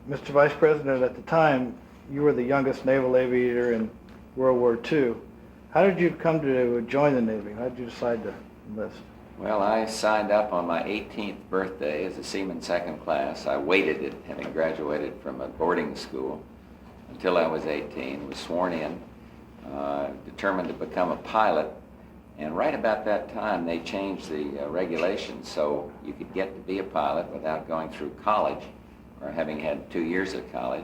Mr. Vice President, at the time, you were the youngest naval aviator in World War II. How did you come to join the Navy? How did you decide to enlist? Well, I signed up on my 18th birthday as a seaman second class. I waited it, having graduated from a boarding school, until I was 18, was sworn in, determined to become a pilot. And right about that time, they changed the regulations so you could get to be a pilot without going through college or having had 2 years of college.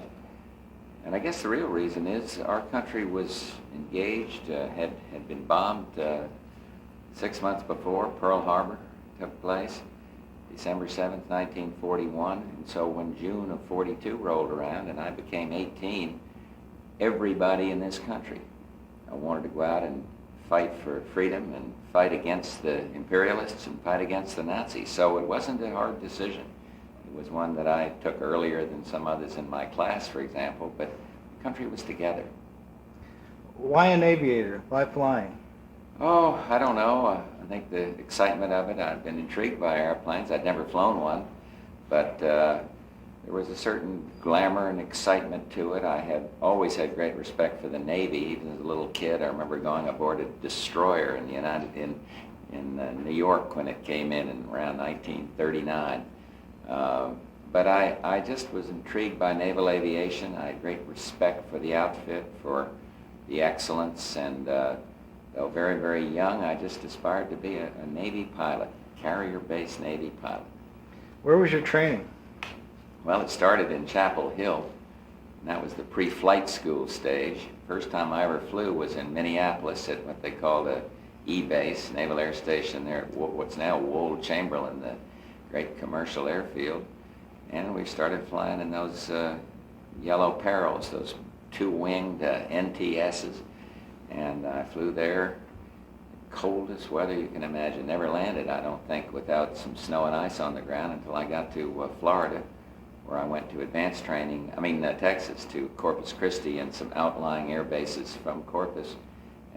And I guess the real reason is our country was engaged, had been bombed 6 months before. Pearl Harbor took place, December 7th, 1941. And so when June of 42 rolled around and I became 18, everybody in this country wanted to go out and fight for freedom and fight against the imperialists and fight against the Nazis. So it wasn't a hard decision. It was one that I took earlier than some others in my class, for example, but the country was together. Why an aviator? Why flying? Oh, I don't know. I think the excitement of it, I've been intrigued by airplanes. I'd never flown one, but there was a certain glamour and excitement to it. I had always had great respect for the Navy. Even as a little kid, I remember going aboard a destroyer in New York when it came in around 1939. But I just was intrigued by naval aviation. I had great respect for the outfit, for the excellence, and though very, very young, I just aspired to be a Navy pilot, carrier-based Navy pilot. Where was your training? Well, it started in Chapel Hill, and that was the pre-flight school stage. First time I ever flew was in Minneapolis at what they called a E-base, Naval Air Station there at what's now Wold Chamberlain, the great commercial airfield. And we started flying in those yellow Perils, those two-winged NTSs. And I flew there, coldest weather you can imagine. Never landed, I don't think, without some snow and ice on the ground until I got to Florida, where I went to advanced training, Texas, to Corpus Christi and some outlying air bases from Corpus.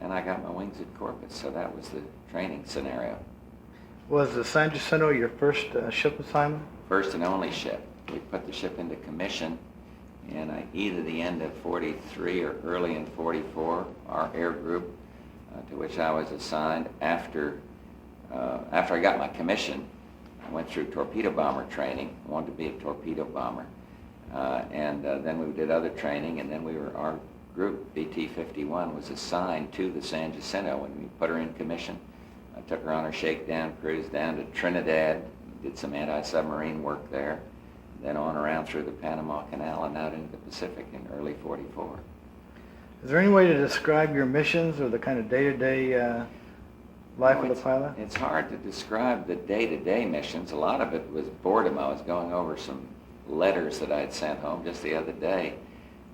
And I got my wings at Corpus, so that was the training scenario. Was the San Jacinto your first ship assignment? First and only ship. We put the ship into commission in either the end of 43 or early in 44. Our air group, to which I was assigned after I got my commission, I went through torpedo bomber training. I wanted to be a torpedo bomber. And then we did other training, and then our group, BT-51, was assigned to the San Jacinto when we put her in commission. I took her on her shakedown cruise down to Trinidad, did some anti-submarine work there, then on around through the Panama Canal and out into the Pacific in early 44. Is there any way to describe your missions or the kind of day-to-day life of the pilot? It's hard to describe the day-to-day missions. A lot of it was boredom. I was going over some letters that I'd sent home just the other day,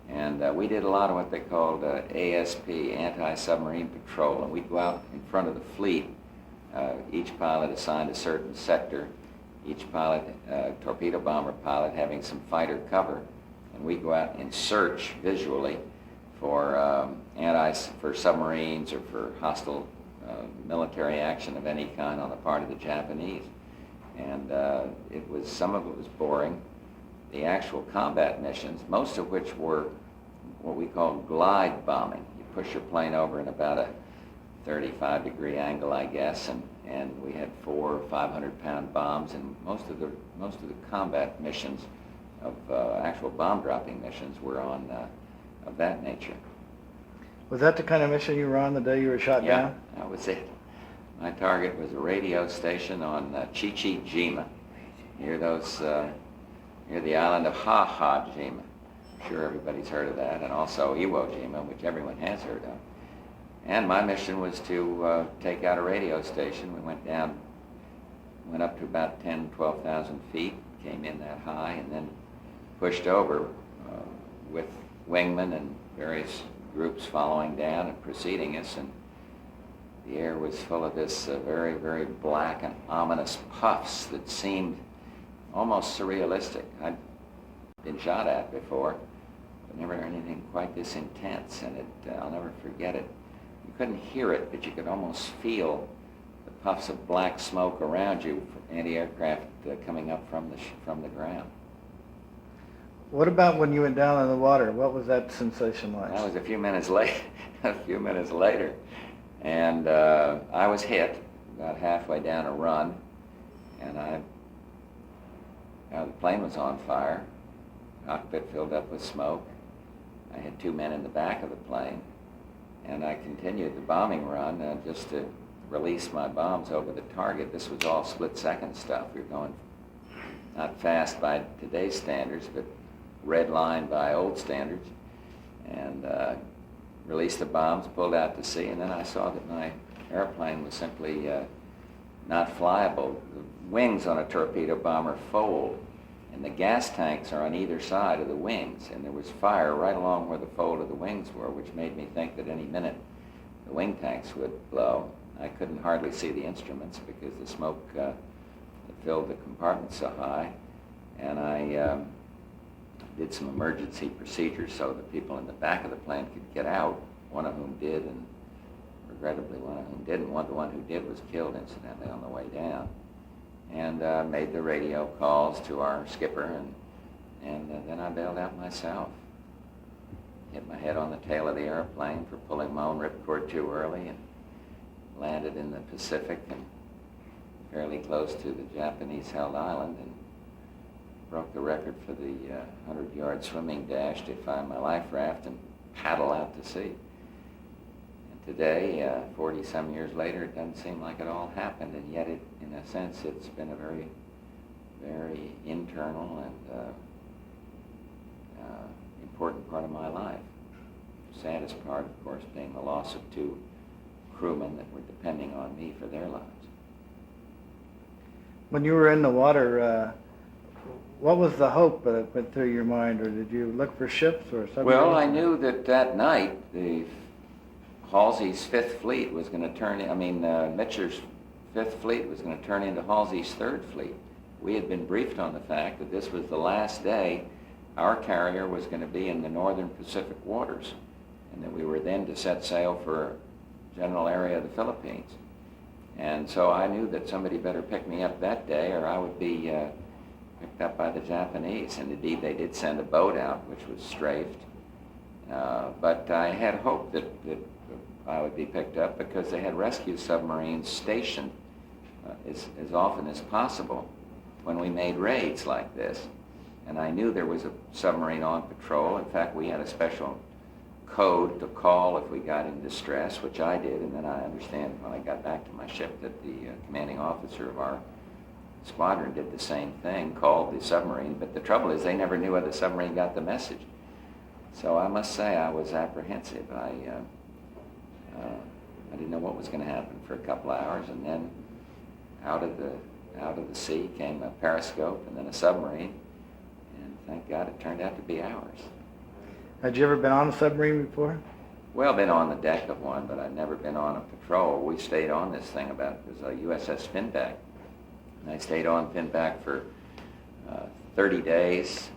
and we did a lot of what they called ASP, anti-submarine patrol, and we'd go out in front of the fleet, each pilot assigned a certain sector, each pilot, torpedo bomber pilot, having some fighter cover, and we'd go out and search visually for for submarines or for hostile military action of any kind on the part of the Japanese. And some of it was boring. The actual combat missions, most of which were what we call glide bombing. You push your plane over in about a 35-degree angle, I guess, and we had 400 or 500-pound bombs, and most of the combat missions of actual bomb-dropping missions were on of that nature. Was that the kind of mission you were on the day you were shot down? Yeah, that was it. My target was a radio station on Chichi-jima, near the island of Ha-Ha-jima. I'm sure everybody's heard of that, and also Iwo Jima, which everyone has heard of. And my mission was to take out a radio station. We went up to about 12,000 feet, came in that high, and then pushed over with wingmen and various groups following down and preceding us. And the air was full of this very, very black and ominous puffs that seemed almost surrealistic. I'd been shot at before, but never anything quite this intense, and I'll never forget it. You couldn't hear it, but you could almost feel the puffs of black smoke around you from anti-aircraft coming up from the ground. What about when you went down in the water? What was that sensation like? That was a few minutes late, a few minutes later. And I was hit about halfway down a run, and the plane was on fire, cockpit filled up with smoke. I had 2 men in the back of the plane, and I continued the bombing run just to release my bombs over the target. This was all split-second stuff. We were going not fast by today's standards, but red line by old standards, and released the bombs, pulled out to sea, and then I saw that my airplane was simply not flyable. The wings on a torpedo bomber fold, and the gas tanks are on either side of the wings, and there was fire right along where the fold of the wings were, which made me think that any minute the wing tanks would blow. I couldn't hardly see the instruments because the smoke filled the compartment so high, and I did some emergency procedures so the people in the back of the plane could get out, one of whom did, and regrettably one of whom didn't. The one who did was killed incidentally on the way down, and made the radio calls to our skipper, and then I bailed out myself. Hit my head on the tail of the airplane for pulling my own ripcord too early, and landed in the Pacific and fairly close to the Japanese-held island, and broke the record for the 100-yard swimming dash to find my life raft and paddle out to sea. And today, 40-some years later, it doesn't seem like it all happened, and yet it, in a sense, it's been a very, very internal and important part of my life. The saddest part, of course, being the loss of 2 crewmen that were depending on me for their lives. When you were in the water, what was the hope that went through your mind, or did you look for ships or something? Well, I knew that night the Halsey's 5th Fleet was going to Mitcher's 5th Fleet was going to turn into Halsey's 3rd Fleet. We had been briefed on the fact that this was the last day our carrier was going to be in the northern Pacific waters, and that we were then to set sail for general area of the Philippines. And so I knew that somebody better pick me up that day, or I would be picked up by the Japanese. And indeed, they did send a boat out, which was strafed. But I had hoped that I would be picked up because they had rescue submarines stationed as often as possible when we made raids like this. And I knew there was a submarine on patrol. In fact, we had a special code to call if we got in distress, which I did, and then I understand when I got back to my ship that the commanding officer of our squadron did the same thing, called the submarine, but the trouble is they never knew whether the submarine got the message. So I must say I was apprehensive. I didn't know what was going to happen for a couple of hours, and then out of the sea came a periscope and then a submarine, and thank God it turned out to be ours. Had you ever been on a submarine before? Well, been on the deck of one, but I'd never been on a patrol. We stayed on this thing it was a USS Finback. And I stayed on Finback for 30 days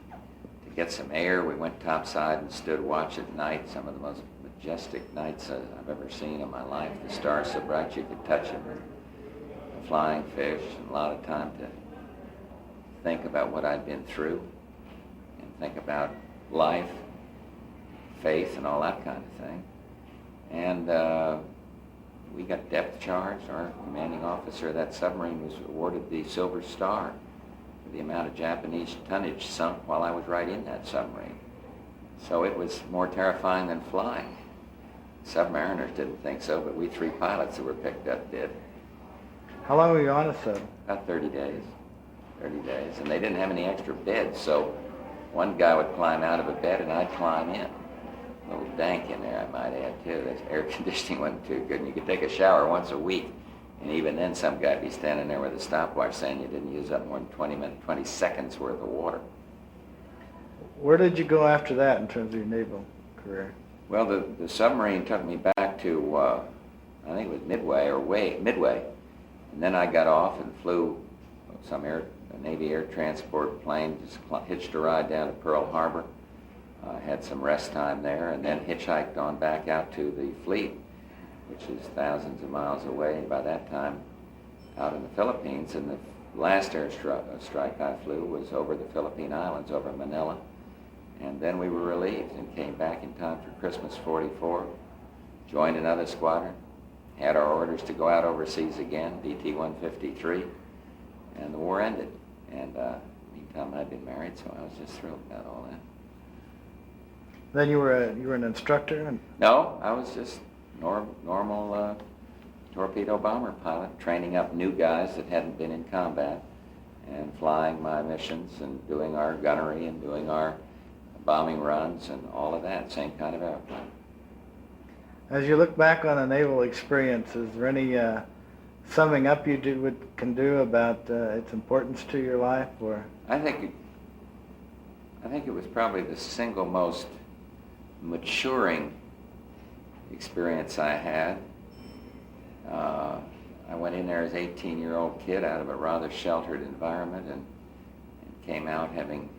to get some air. We went topside and stood watch at night, some of the most majestic nights I've ever seen in my life. The stars so bright you could touch them, and flying fish, and a lot of time to think about what I'd been through and think about life, faith, and all that kind of thing. And we got depth charged. Our commanding officer of that submarine was awarded the Silver Star for the amount of Japanese tonnage sunk while I was right in that submarine. So it was more terrifying than flying. Submariners didn't think so, but we 3 pilots that were picked up did. How long were you on a sub? About 30 days. 30 days. And they didn't have any extra beds, so one guy would climb out of a bed and I'd climb in. A little dank in there, I might add, too. The air conditioning wasn't too good. And you could take a shower once a week, and even then some guy'd be standing there with a stopwatch saying you didn't use up more than 20 seconds worth of water. Where did you go after that in terms of your naval career? Well, the submarine took me back to, I think it was Midway. And then I got off and flew some a Navy air transport plane, just hitched a ride down to Pearl Harbor. Had some rest time there, and then hitchhiked on back out to the fleet, which is thousands of miles away, and by that time out in the Philippines. And the last air strike I flew was over the Philippine Islands, over Manila, And then we were relieved and came back in time for Christmas '44, joined another squadron, had our orders to go out overseas again, DT-153, and the war ended. And meantime, I'd been married, so I was just thrilled about all that. Then you were an instructor? No, I was just normal torpedo bomber pilot, training up new guys that hadn't been in combat, and flying my missions and doing our gunnery and doing our bombing runs and all of that, same kind of airplane. As you look back on a naval experience, is there any summing up you can do about its importance to your life? Or I think it was probably the single most maturing experience I had. I went in there as an 18-year-old kid out of a rather sheltered environment and came out having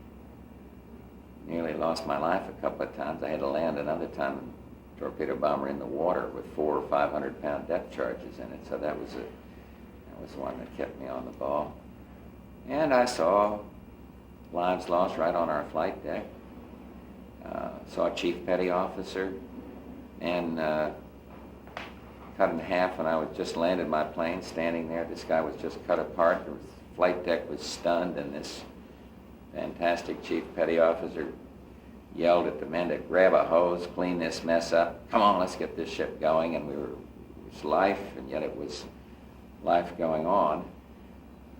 nearly lost my life a couple of times. I had to land another time in a torpedo bomber in the water with 400 or 500 pound depth charges in it, so that was the one that kept me on the ball. And I saw lives lost right on our flight deck. Saw a chief petty officer and cut in half when I was just landed my plane, standing there. This guy was just cut apart. The flight deck was stunned, and this fantastic chief petty officer yelled at the men to grab a hose, clean this mess up. Come on, let's get this ship going. And it was life, and yet it was life going on.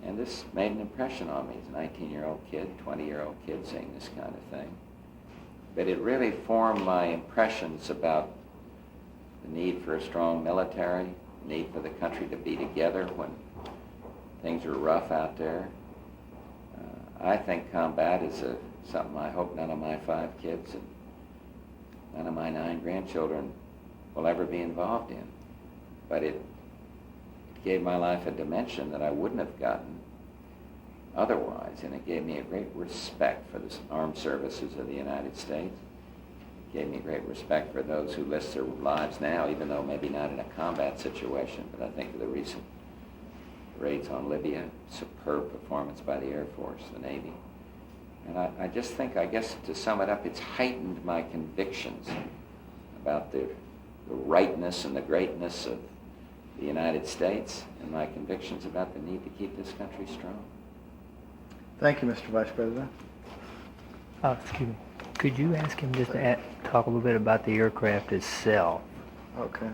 And this made an impression on me as a 19-year-old kid, 20-year-old kid seeing this kind of thing. But it really formed my impressions about the need for a strong military, the need for the country to be together when things are rough out there. I think combat is something I hope none of my 5 kids and none of my 9 grandchildren will ever be involved in. But it gave my life a dimension that I wouldn't have gotten otherwise, and it gave me a great respect for the armed services of the United States. It gave me great respect for those who risk their lives now, even though maybe not in a combat situation. But I think of the recent raids on Libya, superb performance by the Air Force, the Navy. And I just think, I guess to sum it up, it's heightened my convictions about the rightness and the greatness of the United States, and my convictions about the need to keep this country strong. Thank you, Mr. Vice President. Excuse me. Could you ask him just to talk a little bit about the aircraft itself? Okay.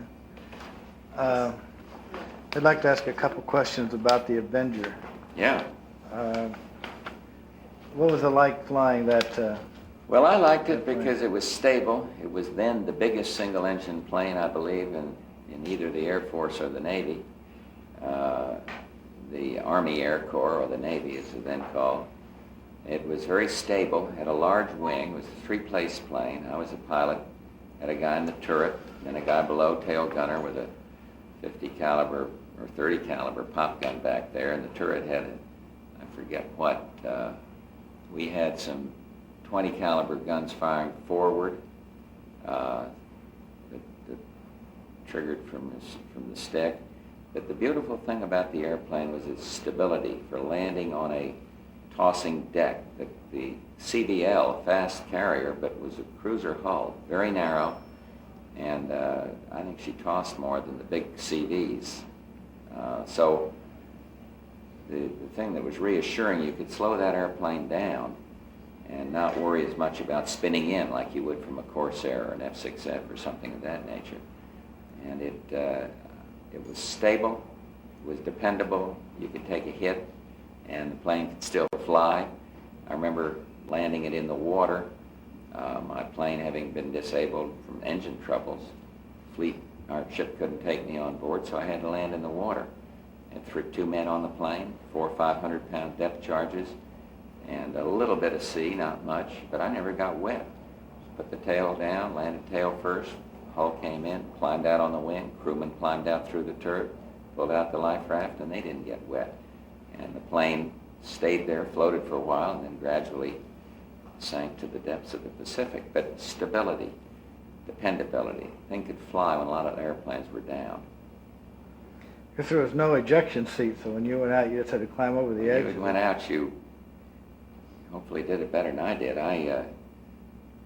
I'd like to ask a couple questions about the Avenger. Yeah. What was it like flying that? Well, I liked it because it was stable. It was then the biggest single-engine plane, I believe, in either the Air Force or the Navy. The Army Air Corps, or the Navy as it then called. It was very stable, had a large wing, it was a 3-place plane. I was a pilot, had a guy in the turret, and a guy below, tail gunner, with a 50 caliber or 30 caliber pop gun back there, and the turret had, I forget what, we had some 20 caliber guns firing forward, that triggered from the stick. But the beautiful thing about the airplane was its stability for landing on a tossing deck. The CBL, fast carrier, but was a cruiser hull, very narrow, and I think she tossed more than the big CVs. So the thing that was reassuring, you could slow that airplane down and not worry as much about spinning in like you would from a Corsair or an F-6F or something of that nature. And it was stable, it was dependable, you could take a hit, and the plane could still fly. I remember landing it in the water, my plane having been disabled from engine troubles. Our ship couldn't take me on board, so I had to land in the water. And 2 men on the plane, 400 or 500 pound depth charges, and a little bit of sea, not much, but I never got wet. Put the tail down, landed tail first, hull came in, climbed out on the wing, crewmen climbed out through the turret, pulled out the life raft, and they didn't get wet. And the plane stayed there, floated for a while, and then gradually sank to the depths of the Pacific. But stability, dependability, the thing could fly when a lot of airplanes were down. Because there was no ejection seat, so when you went out, you just had to climb over the edge. When you went out, you hopefully did it better than I did.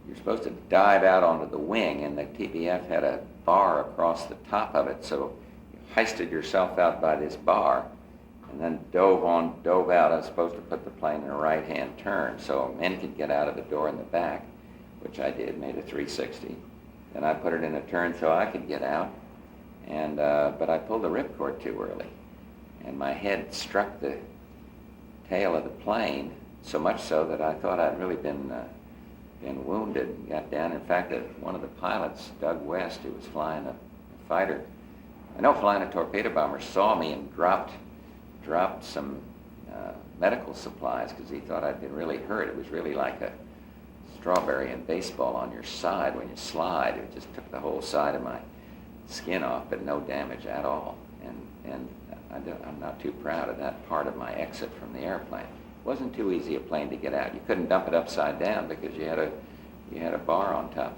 you're supposed to dive out onto the wing, and the TBF had a bar across the top of it, so you hoisted yourself out by this bar, and then dove out. I was supposed to put the plane in a right-hand turn, so men could get out of the door in the back, which I did, made a 360. Then I put it in a turn so I could get out, and but I pulled the ripcord too early, and my head struck the tail of the plane, so much so that I thought I'd really been wounded and got down. In fact, one of the pilots, Doug West, who was flying a fighter, flying a torpedo bomber, saw me and dropped some medical supplies because he thought I'd been really hurt. It was really like a strawberry in baseball on your side when you slide. It just took the whole side of my skin off, but no damage at all. And I'm not too proud of that part of my exit from the airplane. It wasn't too easy a plane to get out. You couldn't dump it upside down because you had a bar on top